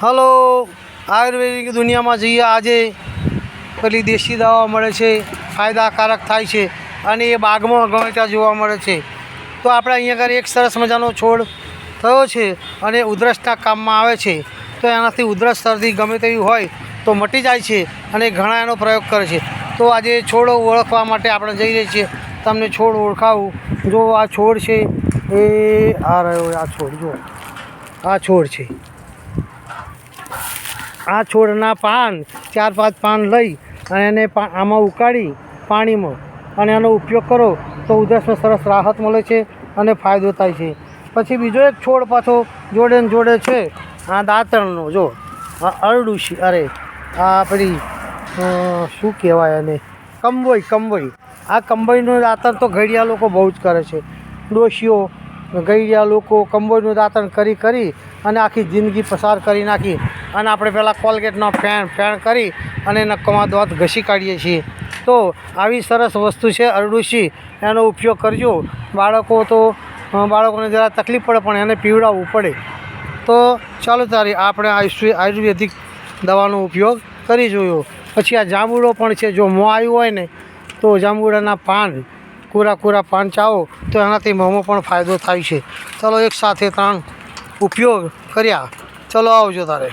Hello, આયુર્વેદિક દુનિયામાં જઈએ. આજે પેલી દેશી દવા મળે છે, ફાયદાકારક થાય છે અને એ બાગમાં ગમે ત્યાં જોવા મળે છે. તો આપણે અહીંયા આગળ એક સરસ મજાનો છોડ થયો છે અને ઉધરસના કામમાં આવે છે. તો એનાથી ઉધરસ શરદી ગમે તેવી હોય તો મટી જાય છે અને ઘણા એનો પ્રયોગ કરે છે. તો આજે છોડ ઓળખવા માટે આપણે જઈ રહ્યા છીએ. તમને છોડ ઓળખાવું. જો આ છોડ છે એ આ રહ્યો. આ છોડ જો, આ છોડ છે. આ છોડના પાન 4-5 પાન લઈ અને એને આમાં ઉકાળી પાણીમાં અને એનો ઉપયોગ કરો તો ઉધરસમાં સરસ રાહત મળે છે અને ફાયદો થાય છે. પછી બીજો એક છોડ પાછો જોડે ને જોડે છે, આ દાંતરણનો. જો આ અરડુસી, અરે આ પેલી શું કહેવાય એને, કંબોઈ. આ કંબોઈનું દાંતણ તો ઘડિયા લોકો બહુ જ કરે છે. ડોશીઓ, ઘડિયા લોકો કંબોઈનું દાંતણ કરી અને આખી જિંદગી પસાર કરી નાખી. અને આપણે પહેલાં કોલગેટનો ફેણ કરી અને નક્કામાં દાંત ઘસી કાઢીએ છીએ. તો આવી સરસ વસ્તુ છે અરડુસી, એનો ઉપયોગ કરજો. બાળકોને જરા તકલીફ પડે પણ એને પીવડાવવું પડે. તો ચાલો તારી આપણે આયુર્વેદિક દવાનો ઉપયોગ કરી જોયો. પછી આ જાંબુડો પણ છે. જો મોં આવ્યું હોય ને તો જાંબુડાના પાન, કોરા પાન ચાવો તો એનાથી મોંમાં પણ ફાયદો થાય છે. ચાલો એક સાથે 3 ઉપયોગ કર્યા. ચલો આવજો તારે.